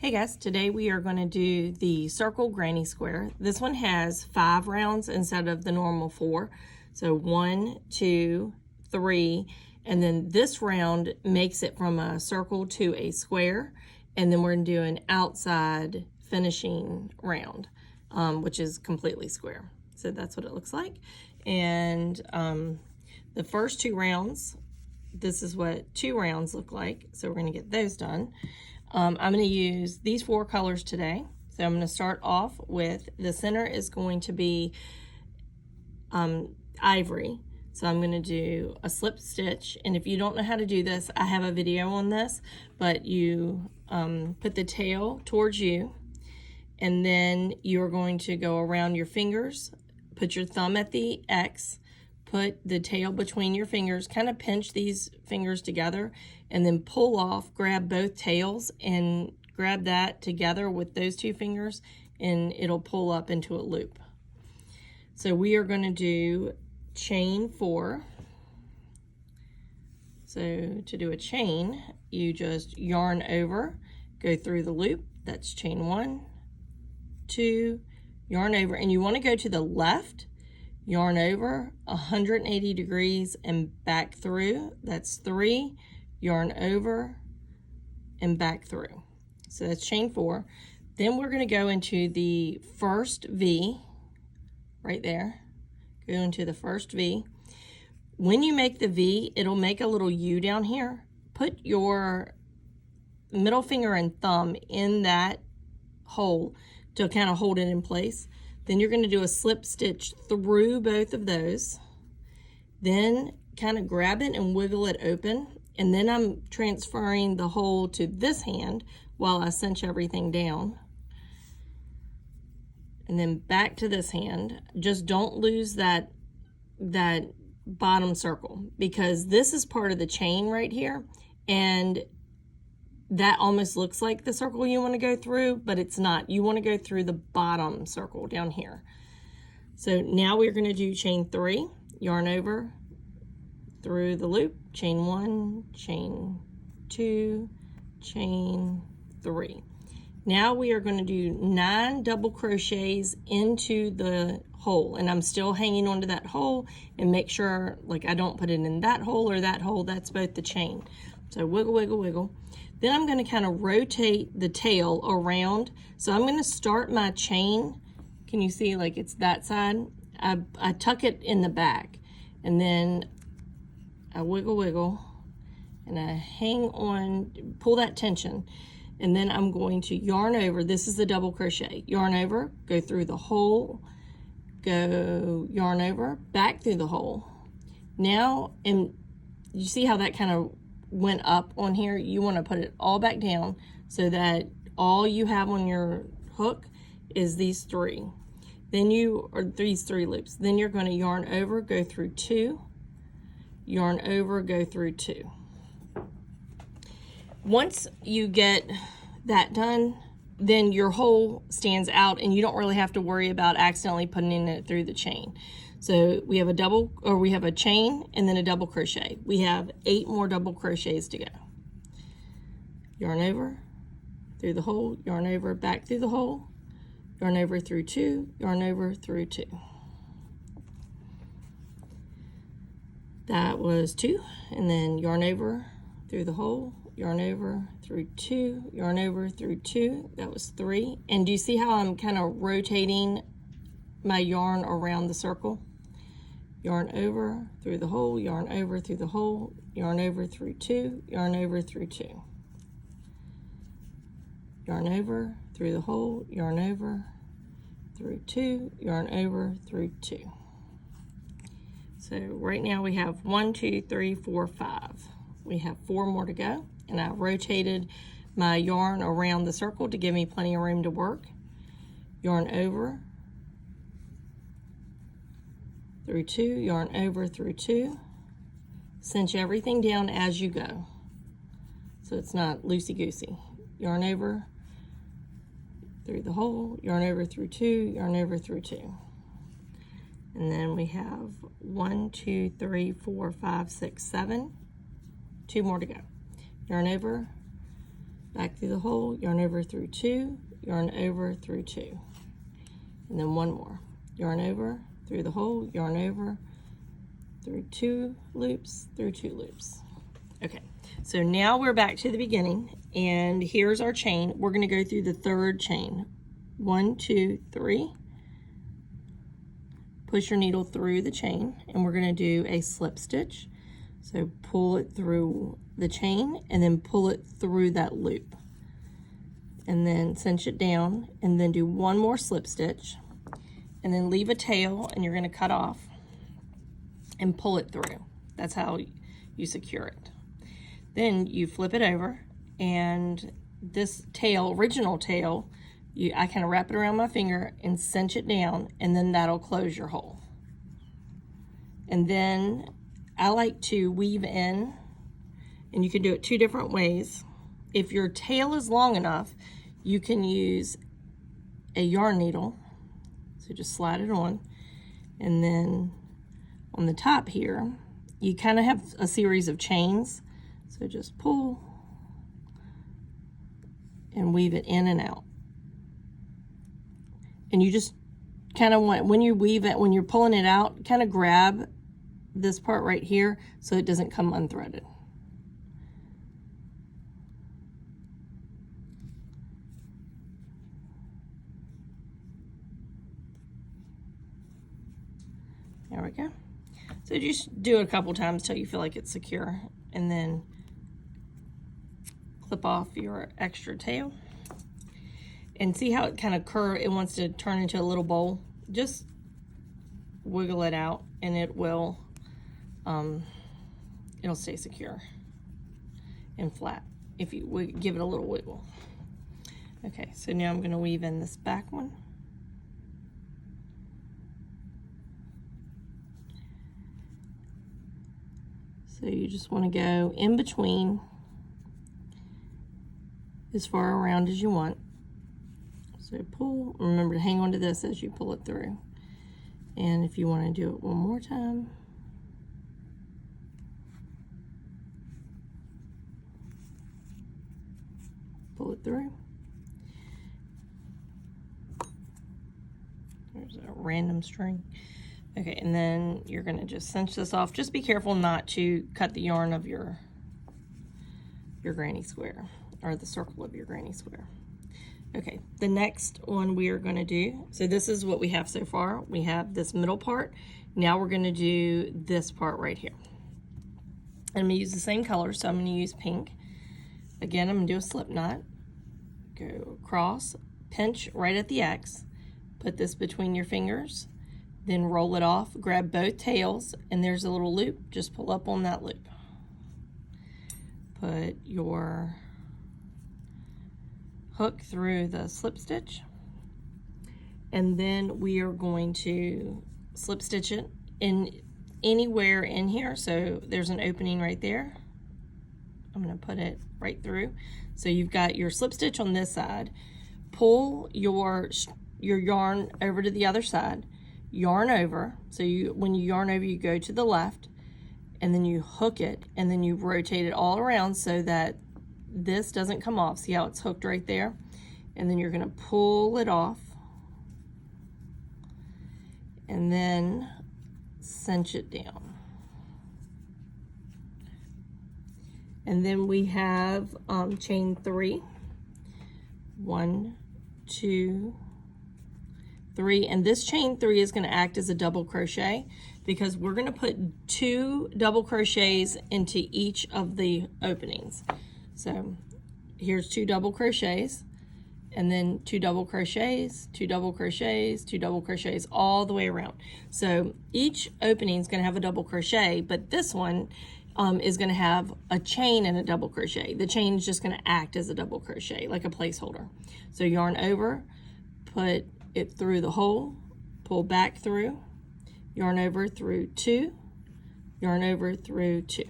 Hey guys, today we are going to do the circle granny square. This one has 5 rounds instead of the normal 4. So 1, 2, 3, and then this round makes it from a circle to a square, and then we're going to do an outside finishing round, which is completely square. So that's what it looks like. And the first 2 rounds, this is what 2 rounds look like. So we're going to get those done. I'm going to use these 4 colors today. So I'm going to start off with, the center is going to be ivory. So I'm going to do a slip stitch. And if you don't know how to do this, I have a video on this, but you put the tail towards you, and then you're going to go around your fingers, put your thumb at the X, put the tail between your fingers, kind of pinch these fingers together, and then pull off, grab both tails and grab that together with those 2 fingers, and it'll pull up into a loop. So we are going to do chain 4. So to do a chain, you just yarn over, go through the loop. That's chain 1, 2, yarn over, and you want to go to the left, yarn over 180 degrees and back through. That's 3, yarn over and back through. So that's chain 4. Then we're going to go into the first V right there. Go into the first V. When you make the V, it'll make a little U down here. Put your middle finger and thumb in that hole to kind of hold it in place. Then you're going to do a slip stitch through both of those. Then kind of grab it and wiggle it open. And then I'm transferring the hole to this hand while I cinch everything down. And then back to this hand. Just don't lose that bottom circle, because this is part of the chain right here. And that almost looks like the circle you want to go through, but it's not. You want to go through the bottom circle down here. So now we're going to do chain 3, yarn over through the loop, chain 1, chain 2, chain 3. Now we are going to do 9 double crochets into the hole, and I'm still hanging onto that hole, and make sure like I don't put it in that hole or that hole. That's both the chain. So wiggle, wiggle, wiggle. Then I'm going to kind of rotate the tail around. So I'm going to start my chain. Can you see, like, it's that side? I tuck it in the back, and then I wiggle, wiggle, and I hang on, pull that tension, and then I'm going to yarn over. This is the double crochet. Yarn over, go through the hole, go yarn over, back through the hole. Now, and you see how that kind of went up on here? You want to put it all back down so that all you have on your hook is these 3. Then these 3 loops. Then you're going to yarn over, go through 2, yarn over, go through 2. Once you get that done, then your hole stands out and you don't really have to worry about accidentally putting it through the chain. So we have a chain and then a double crochet. We have 8 more double crochets to go. Yarn over through the hole, yarn over, back through the hole, yarn over through 2, yarn over through 2. That was 2, and then yarn over through the hole, yarn over through 2, yarn over through 2. That was 3. And do you see how I'm kind of rotating my yarn around the circle? Yarn over through the hole, yarn over through the hole, yarn over through 2, yarn over through 2. Yarn over through the hole, yarn over through 2, yarn over through 2. So right now we have 1, 2, 3, 4, 5. We have 4 more to go, and I rotated my yarn around the circle to give me plenty of room to work. Yarn over through 2, yarn over through 2. Cinch everything down as you go, so it's not loosey-goosey. Yarn over through the hole, yarn over through 2, yarn over through 2. And then we have 1, 2, 3, 4, 5, 6, 7. 2 more to go. Yarn over back through the hole, yarn over through 2, yarn over through 2. And then one more. Yarn over through the hole, yarn over through 2 loops, through 2 loops. Okay, so now we're back to the beginning, and here's our chain. We're going to go through the 3rd chain. 1, 2, 3. Push your needle through the chain, and we're going to do a slip stitch. So pull it through the chain and then pull it through that loop, and then cinch it down, and then do one more slip stitch, and then leave a tail, and you're going to cut off and pull it through. That's how you secure it. Then you flip it over, and this tail, original tail, I kind of wrap it around my finger and cinch it down, and then that'll close your hole. And then I like to weave in, and you can do it 2 different ways. If your tail is long enough, you can use a yarn needle. So just slide it on, and then on the top here, you kind of have a series of chains. So just pull and weave it in and out. And you just kind of want, when you weave it, when you're pulling it out, kind of grab this part right here so it doesn't come unthreaded. There we go. So just do it a couple times till you feel like it's secure, and then clip off your extra tail. And see how it kind of it wants to turn into a little bowl. Just wiggle it out, and it will, it'll stay secure and flat if you give it a little wiggle. Okay, so now I'm going to weave in this back one. So you just want to go in between as far around as you want. So pull, remember to hang on to this as you pull it through. And if you want to do it one more time, pull it through. There's a random string. Okay, and then you're going to just cinch this off. Just be careful not to cut the yarn of your granny square, or the circle of your granny square. Okay, the next one we are going to do, so this is what we have so far. We have this middle part. Now we're going to do this part right here. I'm going to use the same color, so I'm going to use pink. Again, I'm going to do a slip knot. Go across, pinch right at the X, put this between your fingers, then roll it off, grab both tails, and there's a little loop. Just pull up on that loop. Put your hook through the slip stitch, and then we are going to slip stitch it in anywhere in here. So there's an opening right there. I'm going to put it right through. So you've got your slip stitch on this side. Pull your yarn over to the other side, yarn over. So when you yarn over, you go to the left, and then you hook it, and then you rotate it all around so that this doesn't come off. See how it's hooked right there? And then you're going to pull it off, and then cinch it down. And then we have chain 3. 1, 2, 3, and this chain 3 is going to act as a double crochet, because we're going to put 2 double crochets into each of the openings. So here's 2 double crochets, and then 2 double crochets, 2 double crochets, 2 double crochets, all the way around. So each opening is going to have a double crochet, but this one is going to have a chain and a double crochet. The chain is just going to act as a double crochet, like a placeholder. So yarn over, put it through the hole, pull back through, yarn over through 2, yarn over through 2.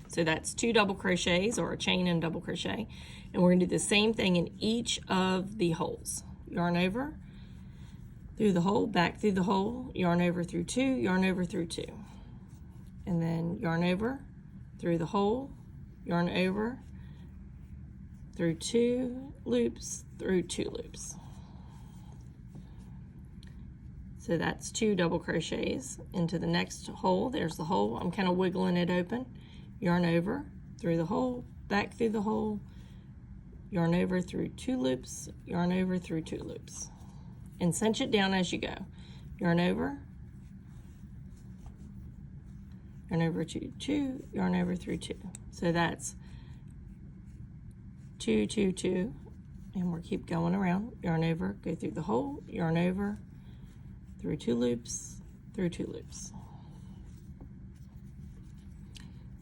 So that's 2 double crochets, or a chain and double crochet. And we're going to do the same thing in each of the holes. Yarn over through the hole, back through the hole, yarn over through 2, yarn over through 2. And then yarn over through the hole, yarn over through 2 loops, through 2 loops. So that's 2 double crochets into the next hole. There's the hole. I'm kind of wiggling it open. Yarn over through the hole, back through the hole, yarn over through 2 loops, yarn over through 2 loops, and cinch it down as you go. Yarn over to 2, yarn over through 2. So that's 2, 2, 2, and we'll keep going around. Yarn over, go through the hole, yarn over, through 2 loops, through 2 loops.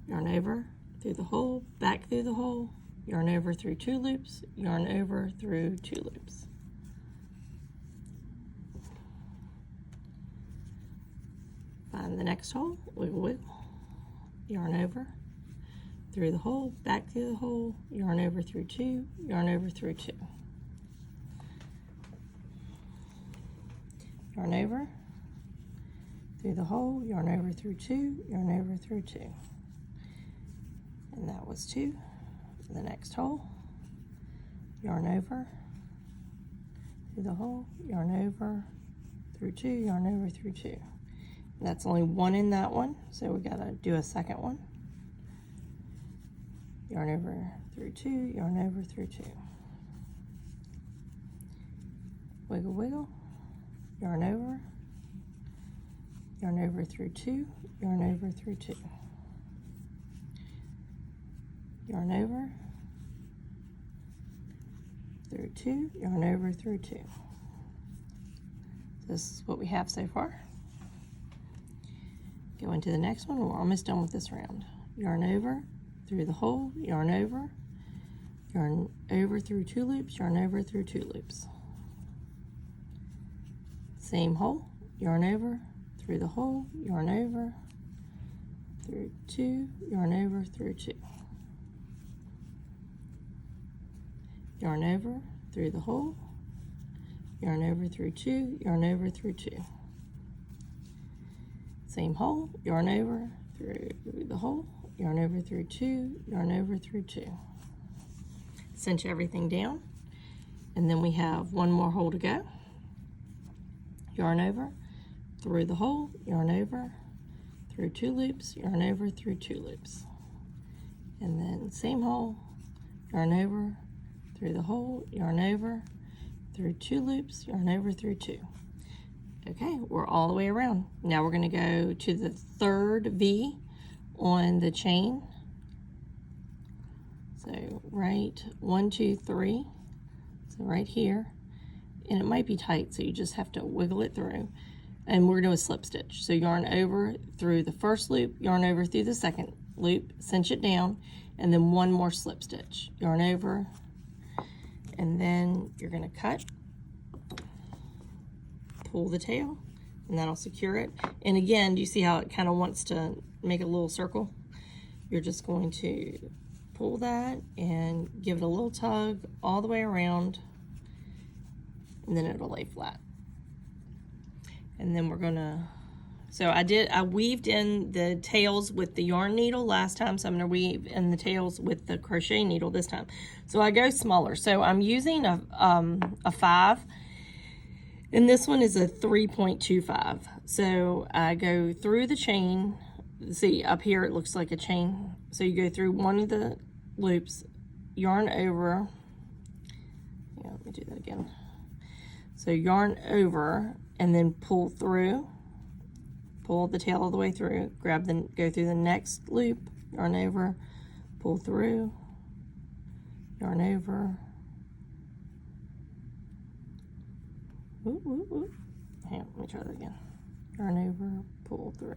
Yarn over through the hole, back through the hole, yarn over through 2 loops, yarn over through 2 loops. Find the next hole, wiggle, wiggle, yarn over through the hole, back through the hole, yarn over through 2, yarn over through 2. Yarn over through the hole, yarn over through 2, yarn over through 2. And that was 2. The next hole, yarn over through the hole, yarn over through 2, yarn over through 2. And that's only 1 in that one, so we gotta do a second one. Yarn over through 2, yarn over through 2. Wiggle, wiggle. Yarn over through 2, yarn over through 2. Yarn over through 2, yarn over through 2. This is what we have so far. Go into the next one, we're almost done with this round. Yarn over through the hole, yarn over through 2 loops, yarn over through 2 loops. Same hole, yarn over through the hole, yarn over through 2, yarn over through 2. Yarn over through the hole, yarn over through 2, yarn over through 2. Same hole, yarn over through the hole, yarn over through 2, yarn over through 2. Cinch everything down, and then we have one more hole to go. Yarn over through the hole, yarn over through 2 loops, yarn over through 2 loops. And then same hole, yarn over through the hole, yarn over through 2 loops, yarn over through 2. Okay, we're all the way around. Now we're going to go to the 3rd V on the chain. So right 1, 2, 3. So right here, and it might be tight, so you just have to wiggle it through. And we're doing a slip stitch. So yarn over through the first loop, yarn over through the second loop, cinch it down, and then one more slip stitch. Yarn over, and then you're going to cut, pull the tail, and that'll secure it. And again, do you see how it kind of wants to make a little circle? You're just going to pull that and give it a little tug all the way around, and then it'll lay flat. And then we're gonna, so I weaved in the tails with the yarn needle last time, so I'm gonna weave in the tails with the crochet needle this time. So I go smaller. So I'm using a 5, and this one is a 3.25. So I go through the chain. See, up here it looks like a chain. So you go through one of the loops, yarn over. Yeah, let me do that again. So yarn over and then pull through, pull the tail all the way through, go through the next loop, yarn over, pull through, yarn over. Ooh, ooh, ooh. Hang on, let me try that again. Yarn over, pull through.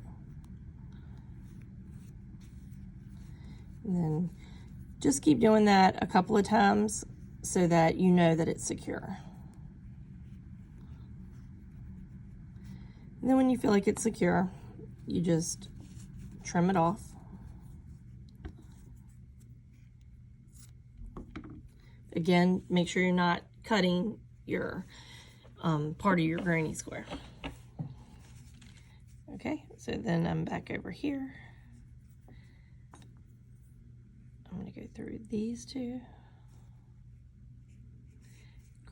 And then just keep doing that a couple of times so that you know that it's secure. And then when you feel like it's secure, you just trim it off. Again, make sure you're not cutting your part of your granny square. Okay, so then I'm back over here. I'm going to go through these two.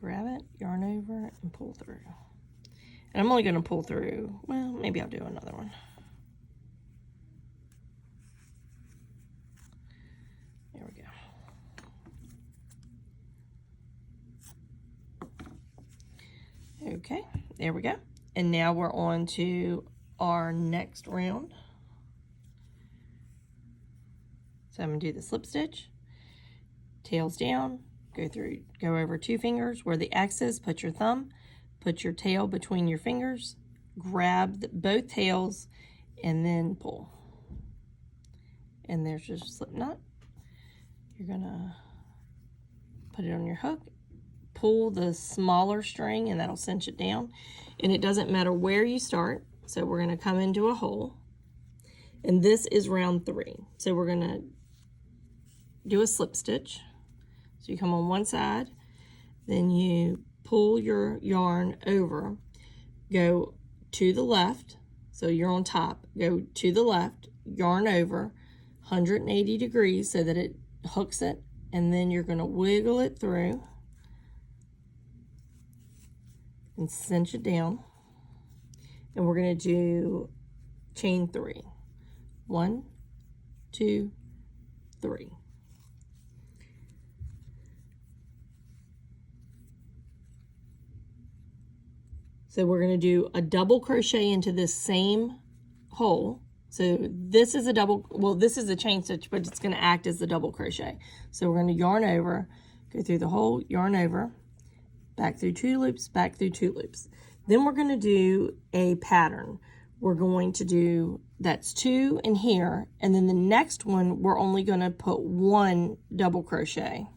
grab it, yarn over, and pull through. And I'm only going to pull through, well, maybe I'll do another one. There we go. Okay, there we go. And now we're on to our next round. So I'm going to do the slip stitch, tails down, go over 2 fingers where the X is, put your thumb, put your tail between your fingers, grab both tails, and then pull. And there's your slip knot. You're gonna put it on your hook, pull the smaller string, and that'll cinch it down. And it doesn't matter where you start. So we're gonna come into a hole, and this is round 3. So we're gonna do a slip stitch. So you come on one side, then you pull your yarn over, go to the left, so you're on top, go to the left, yarn over 180 degrees so that it hooks it, and then you're going to wiggle it through and cinch it down. And we're going to do chain 3. 1, 2, 3. So we're going to do a double crochet into this same hole. So this is a double, well, this is a chain stitch, but it's going to act as the double crochet. So we're going to yarn over, go through the hole, yarn over, back through 2 loops, back through 2 loops. Then we're going to do a pattern. We're going to do, that's 2 in here, and then the next one, we're only going to put 1 double crochet.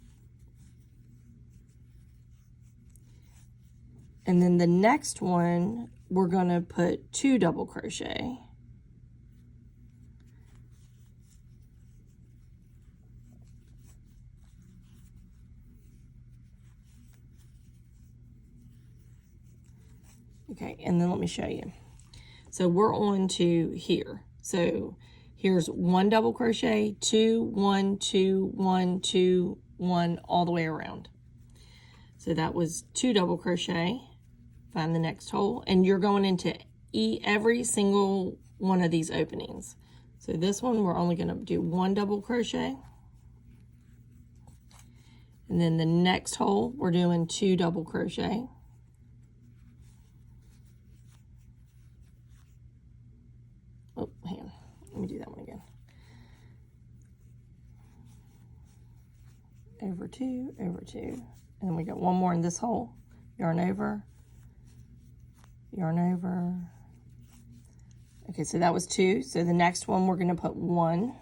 And then the next one, we're going to put 2 double crochet. Okay, and then let me show you. So we're on to here. So here's 1 double crochet, 2, 1, 2, 1, 2, 1, all the way around. So that was 2 double crochet. Find the next hole, and you're going into every single one of these openings. So this one, we're only going to do 1 double crochet. And then the next hole, we're doing 2 double crochet. Oh, hang on. Let me do that one again. Over 2, over 2. And then we got 1 more in this hole. Yarn over. Yarn over. Okay, so that was 2. So the next one, we're going to put 1.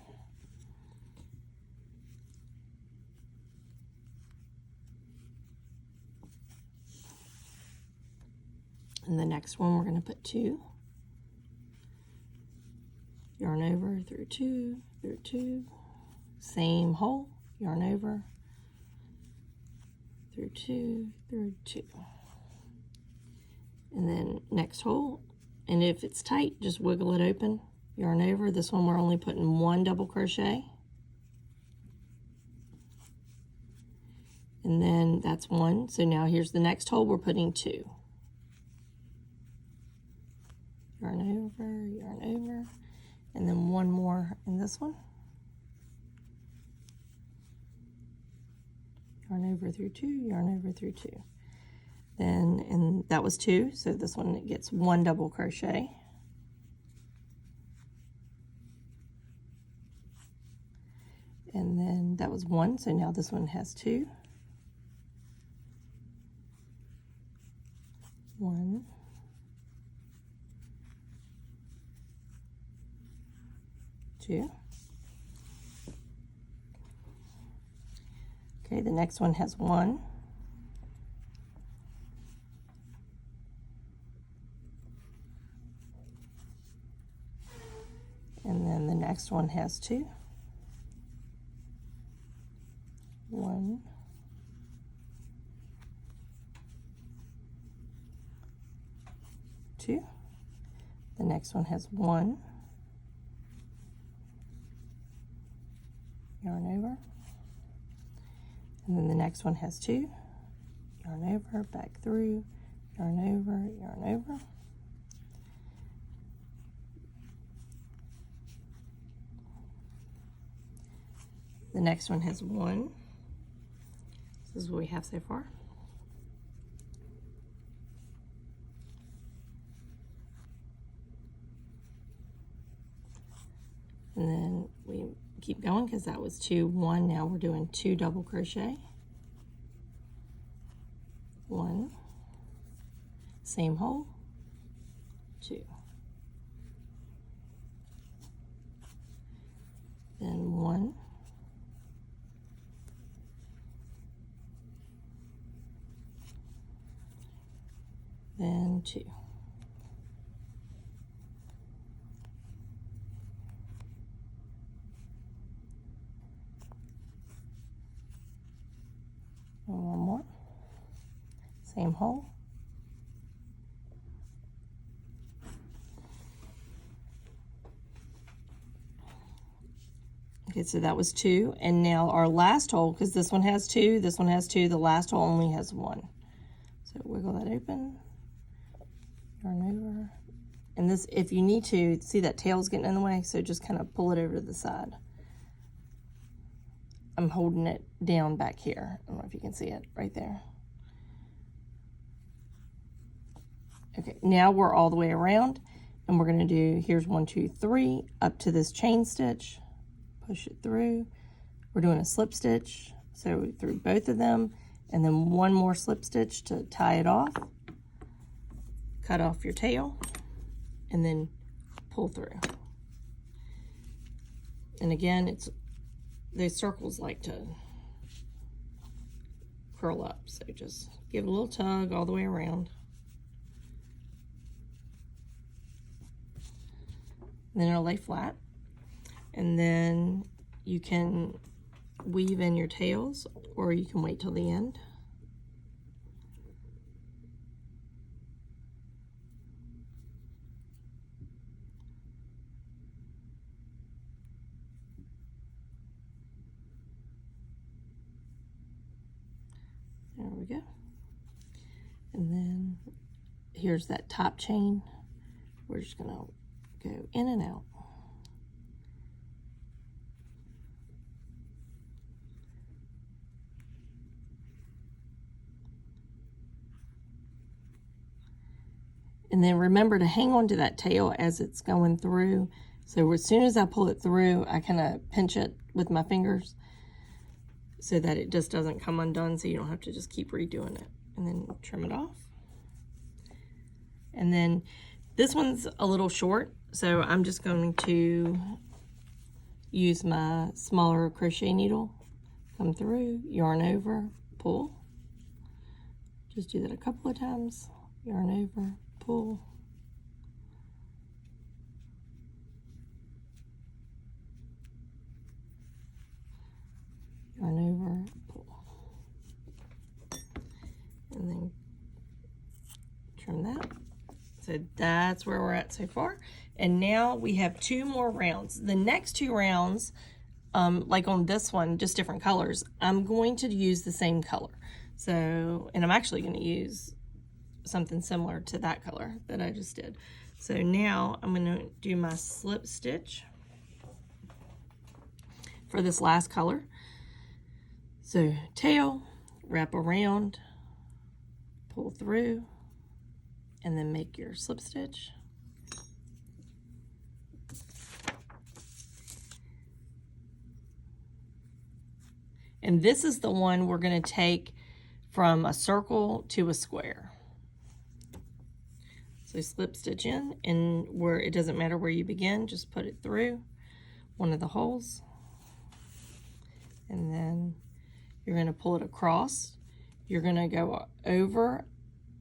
And the next one, we're going to put 2. Yarn over through 2, through 2. Same hole. Yarn over through 2, through 2. And then next hole, and if it's tight, just wiggle it open, yarn over. This one we're only putting 1 double crochet. And then that's 1. So now here's the next hole, we're putting 2. Yarn over, and then 1 more in this one. Yarn over through 2, yarn over through 2. Then, and that was 2, so this one it gets 1 double crochet. And then that was 1, so now this one has 2. 1. 2. Okay, the next one has 1. And then the next one has 2. 1. 2. The next one has 1. Yarn over. And then the next one has 2. Yarn yarn over, back through, yarn over, yarn over. The next one has 1. This is what we have so far. And then we keep going because that was 2, 1. Now we're doing 2 double crochet. 1, same hole, 2. Then 1. Then 2. And 1 more. Same hole. Okay, so that was 2. And now our last hole, because this one has 2, this one has 2, the last hole only has 1. So wiggle that open, yarn over. And this, if you need to, see that tail's getting in the way, so just kind of pull it over to the side. I'm holding it down back here. I don't know if you can see it right there. Okay, now we're all the way around, and we're going to do, here's 1, 2, 3, up to this chain stitch, push it through. We're doing a slip stitch, so through both of them, and then 1 more slip stitch to tie it off. Cut off your tail, and then pull through. And again, it's those circles like to curl up, so just give it a little tug all the way around. And then it'll lay flat, and then you can weave in your tails, or you can wait till the end. There we go. And then here's that top chain. We're just gonna go in and out. And then remember to hang on to that tail as it's going through. So as soon as I pull it through, I kind of pinch it with my fingers so that it just doesn't come undone, so you don't have to just keep redoing it. And then trim it off. And then this one's a little short, so I'm just going to use my smaller crochet needle. Come through, yarn over, pull. Just do that a couple of times. Yarn over, pull. Yarn over, pull. And then trim that. So that's where we're at so far. And now we have 2 more rounds. The next 2 rounds, like on this one, just different colors, I'm going to use the same color. So, and I'm actually going to use something similar to that color that I just did. So now I'm going to do my slip stitch for this last color. So tail, wrap around, pull through, and then make your slip stitch. And this is the one we're going to take from a circle to a square. So slip stitch in, and where it doesn't matter where you begin, just put it through one of the holes, and then you're going to pull it across. You're going to go over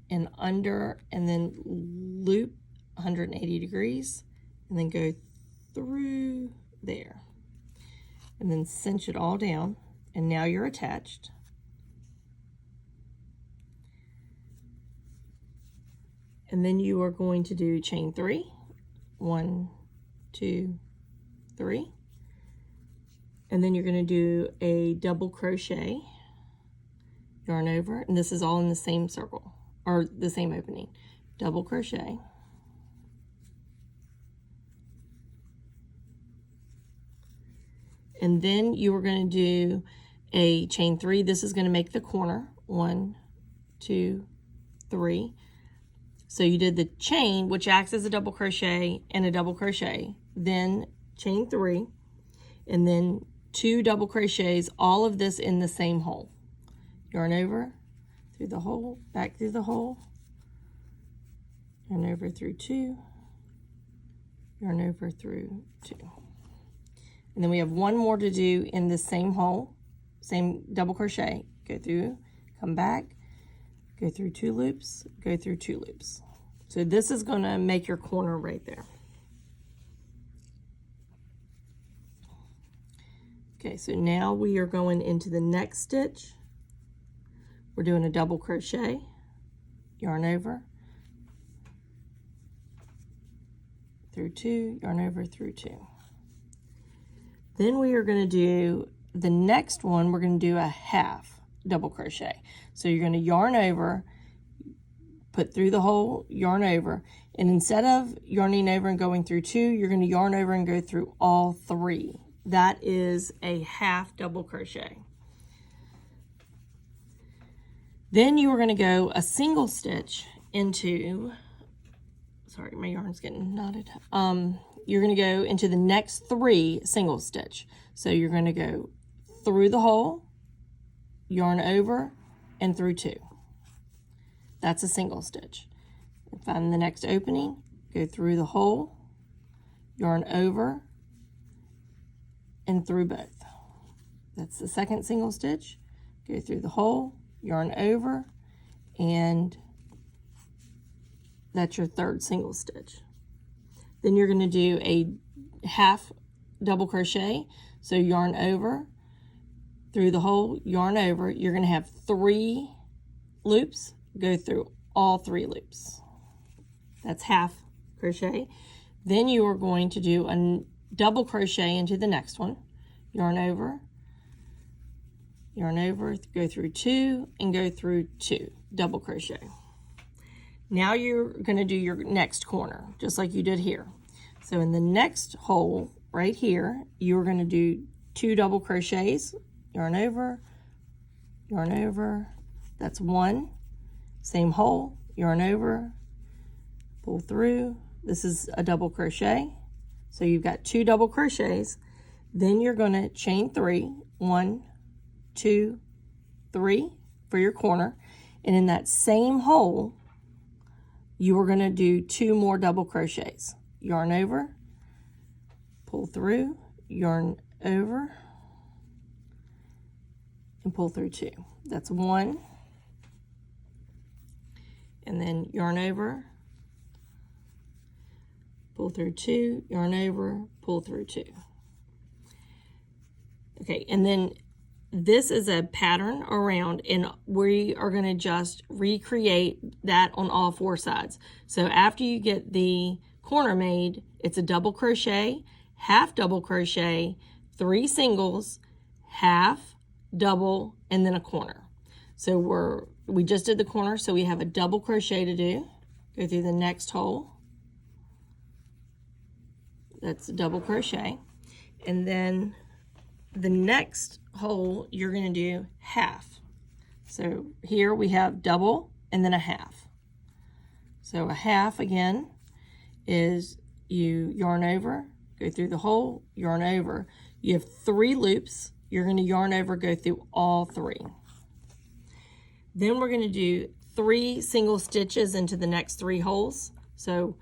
and under, and then loop 180 degrees, and then go through there, and then cinch it all down, and now you're attached. And then you are going to do chain 3, 1, 2, 3, and then you're going to do a double crochet yarn over, and this is all in the same circle, or the same opening. Double crochet. And then you are going to do a chain 3. This is going to make the corner. 1, 2, 3. So you did the chain, which acts as a double crochet and a double crochet, then chain 3, and then 2 double crochets, all of this in the same hole. Yarn over through the hole, back through the hole, yarn over through 2, yarn over through 2. And then we have one more to do in the same hole, same double crochet. Go through, come back, go through 2 loops, go through 2 loops. So this is going to make your corner right there. Okay, so now we are going into the next stitch. We're doing a double crochet, yarn over, through 2, yarn over through 2. Then we are going to do the next one. We're going to do a half double crochet. So you're going to yarn over, put through the hole, yarn over, and instead of yarning over and going through 2, you're going to yarn over and go through all 3. That is a half double crochet. Then you are going to go a single stitch into, sorry, my yarn's getting knotted. You're going to go into the next 3 single stitch. So you're going to go through the hole, yarn over, and through 2. That's a single stitch. Find the next opening, go through the hole, yarn over, and through both. That's the second single stitch. Go through the hole, yarn over, and that's your third single stitch. Then you're going to do a half double crochet. So yarn over, through the hole, yarn over. You're going to have 3 loops, go through all 3 loops. That's half crochet. Then you are going to do a double crochet into the next one. Yarn over, go through 2, and go through 2, double crochet. Now you're going to do your next corner, just like you did here. So in the next hole right here, you're going to do 2 double crochets, yarn over, that's 1, same hole, yarn over, pull through. This is a double crochet. So you've got 2 double crochets. Then you're going to chain 3, 1, 2, 3 for your corner. And in that same hole, you are going to do 2 more double crochets. Yarn over, pull through, yarn over, and pull through 2. That's 1. And then yarn over, pull through 2, yarn over, pull through 2. Okay, and then this is a pattern around, and we are going to just recreate that on all 4 sides. So after you get the corner made, it's a double crochet, half double crochet, 3 singles, half, double, and then a corner. So we just did the corner, so we have a double crochet to do. Go through the next hole. That's a double crochet. And then the next hole, you're going to do half. So here we have double and then a half. So a half again is you yarn over, go through the hole, yarn over. You have 3 loops. You're going to yarn over, go through all 3. Then we're going to do 3 single stitches into the next 3 holes. So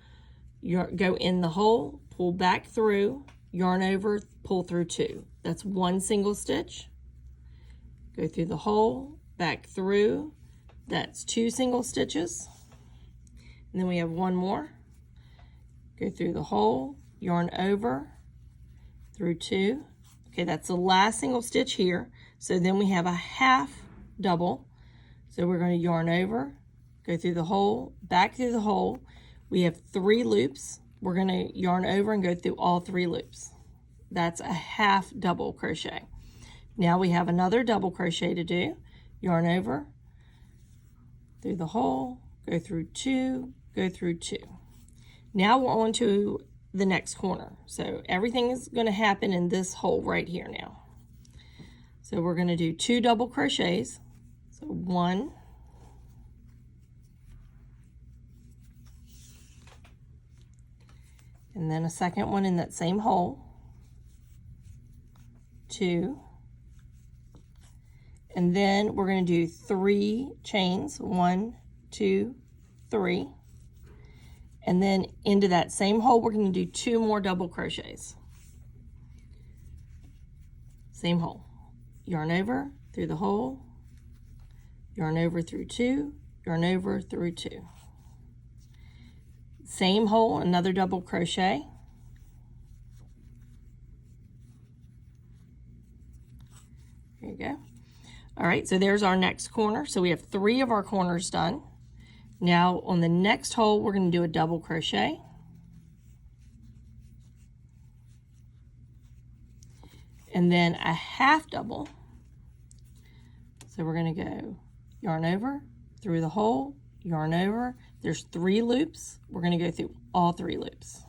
you go in the hole, pull back through, yarn over, pull through 2. That's 1 single stitch. Go through the hole, back through. That's 2 single stitches. And then we have 1 more. Go through the hole, yarn over, through 2. Okay, that's the last single stitch here. So then we have a half double. So we're going to yarn over, go through the hole, back through the hole. We have 3 loops. We're going to yarn over and go through all 3 loops. That's a half double crochet. Now we have another double crochet to do. yarn over, through the hole, go through 2, go through 2. Now we're on to the next corner. So everything is going to happen in this hole right here now. So we're going to do 2 double crochets. So 1, and then a second one in that same hole, 2, and then we're going to do 3 chains, 1, 2, 3, and then into that same hole we're going to do 2 more double crochets. Same hole, yarn over, through the hole, yarn over through 2, yarn over through 2. Same hole, another double crochet. There you go. All right, so there's our next corner. So we have 3 of our corners done. Now on the next hole, we're going to do a double crochet. And then a half double. So we're going to go yarn over, through the hole, yarn over. There's 3 loops. We're going to go through all 3 loops.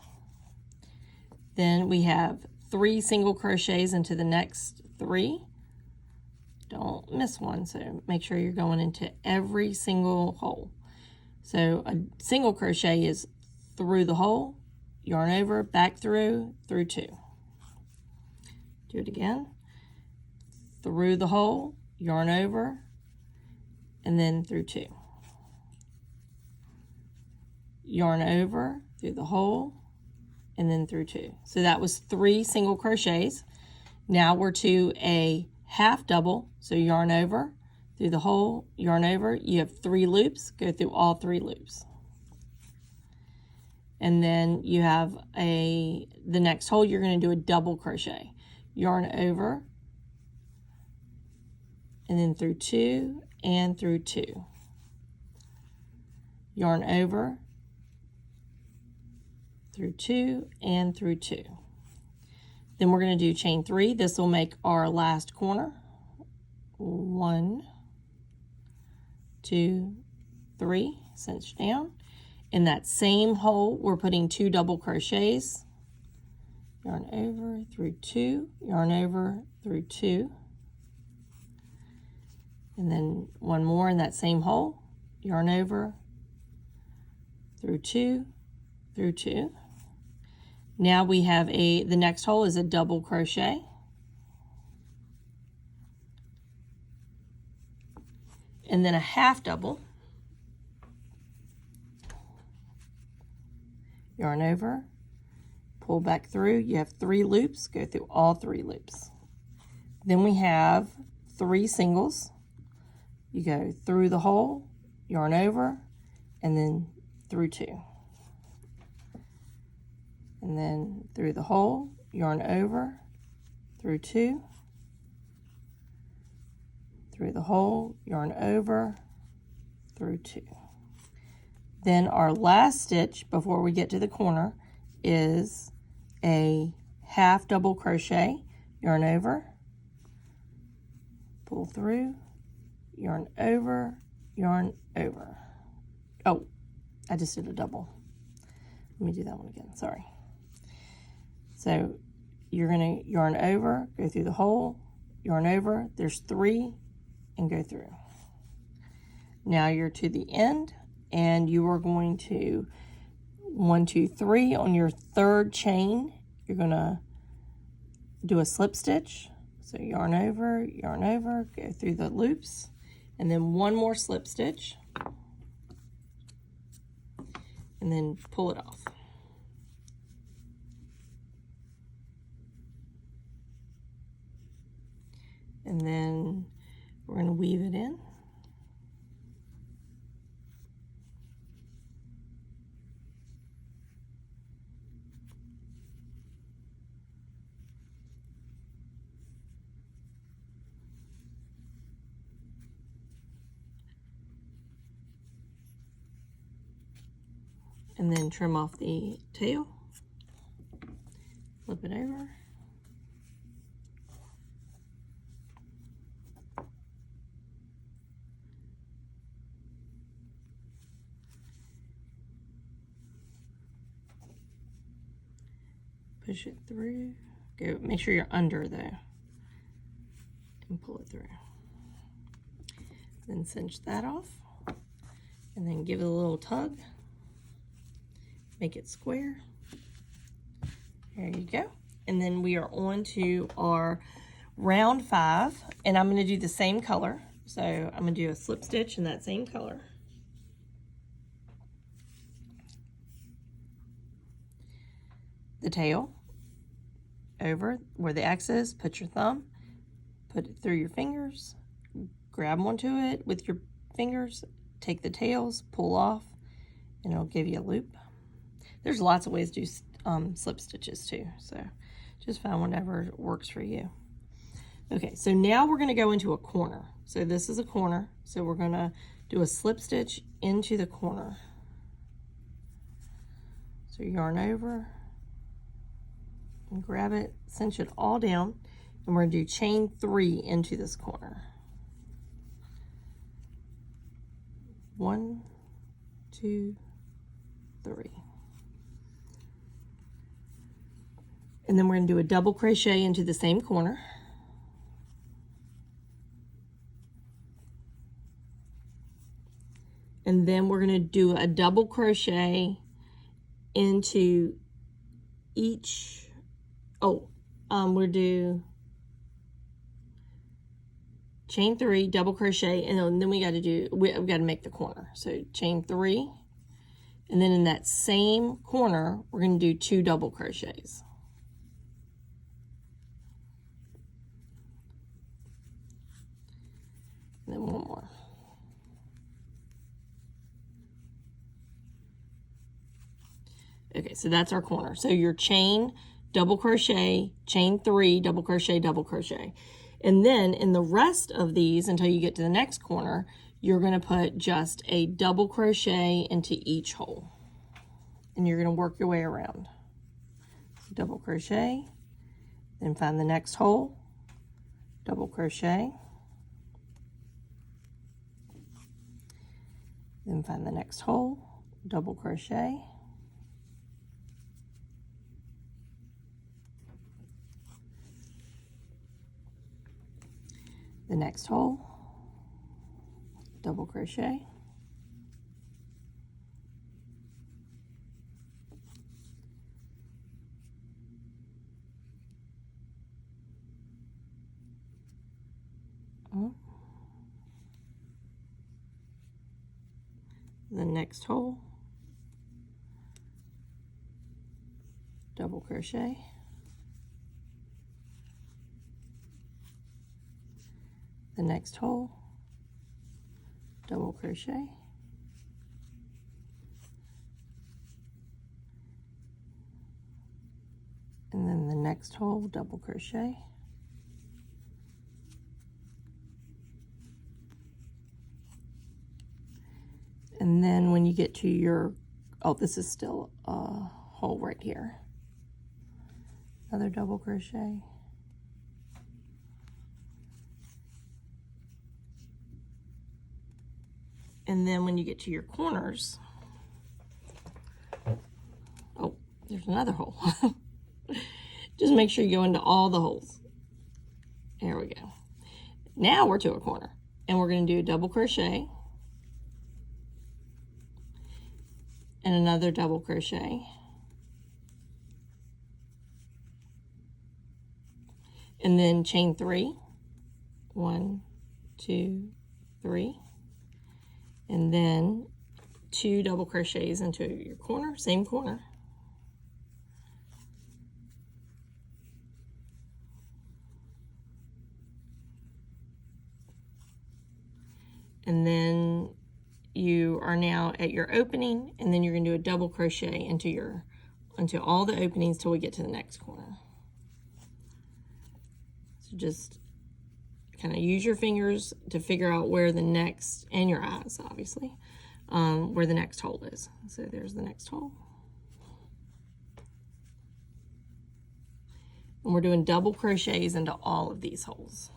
Then we have 3 single crochets into the next 3. Don't miss one, so make sure you're going into every single hole. So a single crochet is through the hole, yarn over, back through 2. Do it again. Through the hole, yarn over, and then through 2. Yarn over, through the hole, and then through 2. So that was 3 single crochets. Now we're to a half double, so yarn over, through the hole, yarn over. You have 3 loops, go through all 3 loops. And then you have the next hole, you're going to do a double crochet. Yarn over, and then through 2 and through 2. Yarn over, through 2 and through 2. Then we're going to do chain 3. This will make our last corner. 1, 2, 3, cinch down. In that same hole, we're putting 2 double crochets. Yarn over, through 2, yarn over, through 2. And then one more in that same hole. Yarn over, through 2, through 2. Now we have the next hole is a double crochet. And then a half double. Yarn over, pull back through. You have 3 loops, go through all 3 loops. Then we have 3 singles. You go through the hole, yarn over, and then through 2. And then through the hole, yarn over, through 2, through the hole, yarn over, through 2. Then our last stitch before we get to the corner is a half double crochet, yarn over, pull through, yarn over, yarn over. Oh, I just did a double. Let me do that one again, sorry. So you're going to yarn over, go through the hole, yarn over, there's 3, and go through. Now you're to the end, and you are going to 1, 2, 3 on your 3rd chain. You're going to do a slip stitch. So yarn over, go through the loops, and then 1 more slip stitch, and then pull it off. And then we're going to weave it in. And then trim off the tail, flip it over. push it through. Go, make sure you're under though, and pull it through. Then cinch that off, and then give it a little tug. Make it square. There you go. And then we are on to our round 5, and I'm going to do the same color. So I'm going to do a slip stitch in that same color. The tail, over where the X is, put your thumb, put it through your fingers, grab onto it with your fingers, take the tails, pull off, and it'll give you a loop. There's lots of ways to do slip stitches too, so just find whatever works for you. Okay, so now we're going to go into a corner. So this is a corner, so we're going to do a slip stitch into the corner. So yarn over and grab it, cinch it all down, and we're going to do chain 3 into this corner. 1, 2, 3. And then we're going to do a double crochet into the same corner. And then we're going to do a double crochet into each, we'll do chain 3, double crochet, and then we got to do, we've got to make the corner. So chain 3, and then in that same corner, we're going to do 2 double crochets. And then one more. Okay, so that's our corner. So your chain, double crochet, chain 3, double crochet, double crochet. And then in the rest of these, until you get to the next corner, you're going to put just a double crochet into each hole. And you're going to work your way around. So double crochet, then find the next hole, double crochet, then find the next hole, double crochet, the next hole, double crochet, the next hole, double crochet, the next hole, double crochet, and then the next hole, double crochet, and then when you get to your, this is still a hole right here, another double crochet, and then when you get to your corners, there's another hole. Just make sure you go into all the holes. There we go. Now we're to a corner, and we're going to do a double crochet and another double crochet, and then chain 3, 1, 2, 3, and then 2 double crochets into your corner, same corner, and then you are now at your opening, and then you're going to do a double crochet into all the openings till we get to the next corner. So just kind of use your fingers to figure out where the next, and your eyes obviously, where the next hole is. So there's the next hole. And we're doing double crochets into all of these holes.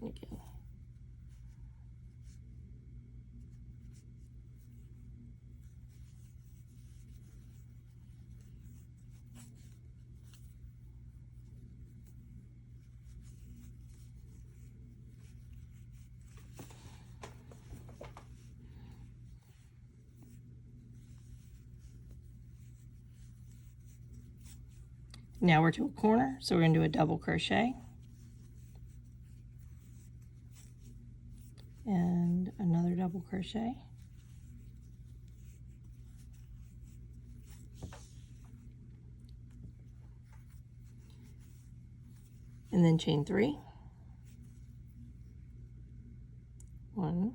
one again. Now we're to a corner, so we're going to do a double crochet and another double crochet, and then chain 3. 1,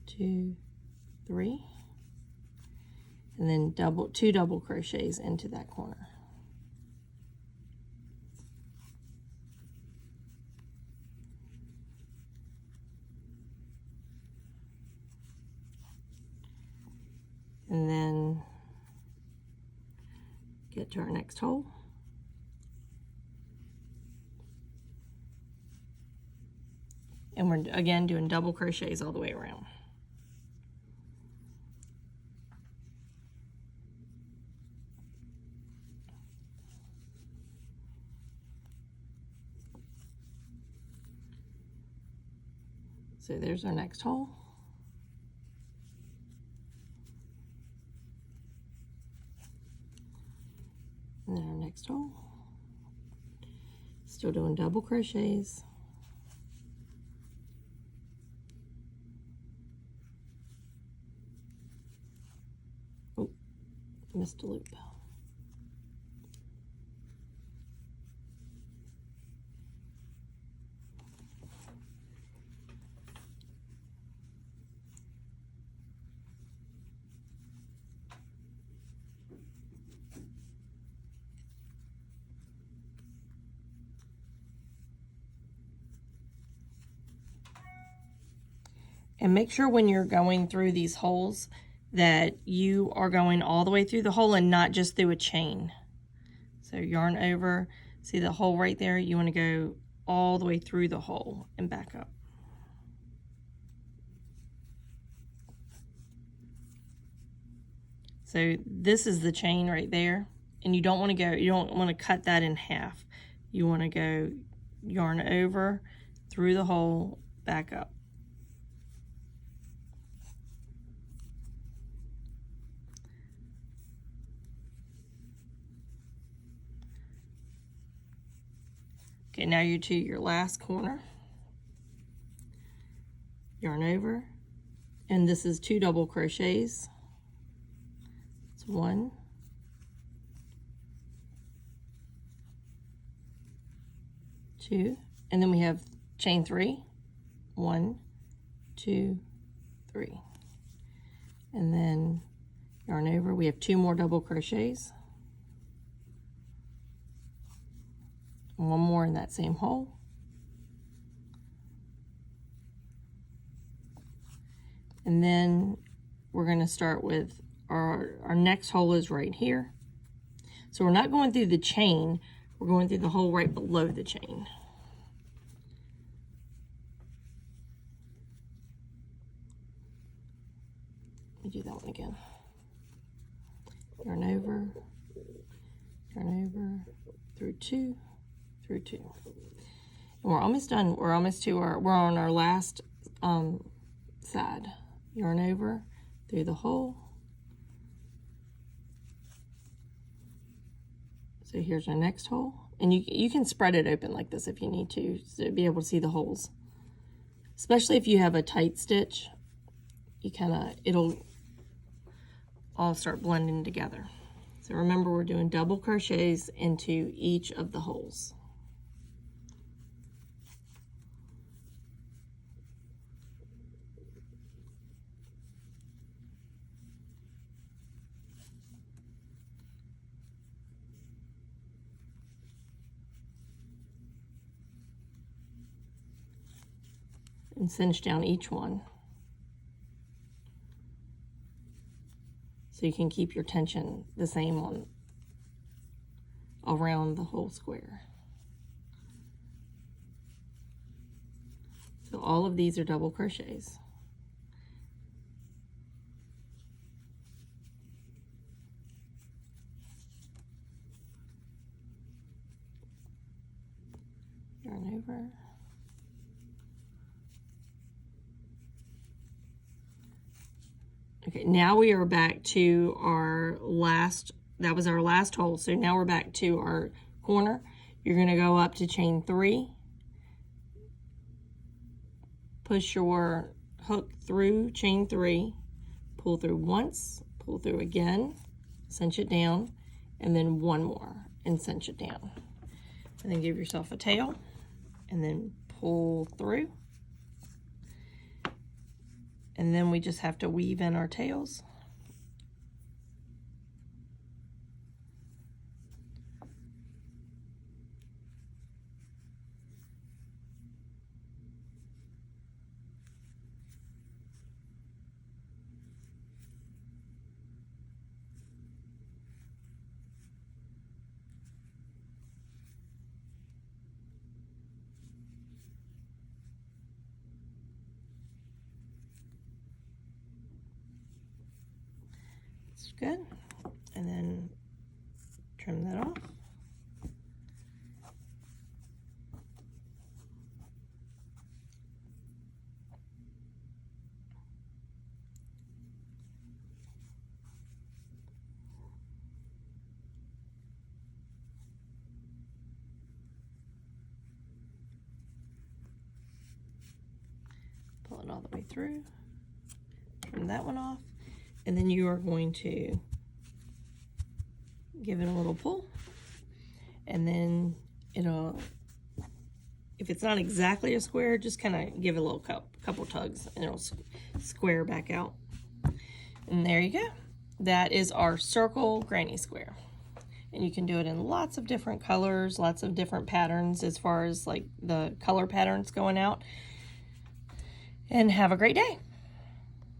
2, 3, and then 2 double crochets into that corner. And then get to our next hole. And we're again doing double crochets all the way around. So there's our next hole. And then our next hole. Still doing double crochets. Oh, missed a loop. And make sure when you're going through these holes that you are going all the way through the hole and not just through a chain. So yarn over, see the hole right there? You want to go all the way through the hole and back up. So this is the chain right there, and you don't want to cut that in half. You want to go yarn over, through the hole, back up. Okay, now you're to your last corner. Yarn over, and this is 2 double crochets. It's 1, 2, and then we have chain 3. 1, 2, 3, and then yarn over. We have 2 more double crochets. 1 more in that same hole. And then we're going to start with our next hole is right here. So we're not going through the chain, we're going through the hole right below the chain. Let me do that one again. Yarn over, through 2, through 2. And we're almost done. We're almost to we're on our last side. Yarn over, through the hole. So here's our next hole. And you can spread it open like this if you need to be able to see the holes. Especially if you have a tight stitch, it'll all start blending together. So remember, we're doing double crochets into each of the holes. And cinch down each one so you can keep your tension the same on around the whole square. So all of these are double crochets. Yarn over. Okay, now we are back to our last, that was our last hole. So now we're back to our corner. You're going to go up to chain 3, push your hook through chain 3, pull through once, pull through again, cinch it down, and then one more and cinch it down. And then give yourself a tail, and then pull through. And then we just have to weave in our tails. It's good. And then trim that off. Pull it all the way through. Trim that one off. And then you are going to give it a little pull, and then it'll, if it's not exactly a square, just kind of give it a little couple tugs and it'll square back out. And there you go. That is our circle granny square. And you can do it in lots of different colors, lots of different patterns as far as like the color patterns going out. And have a great day.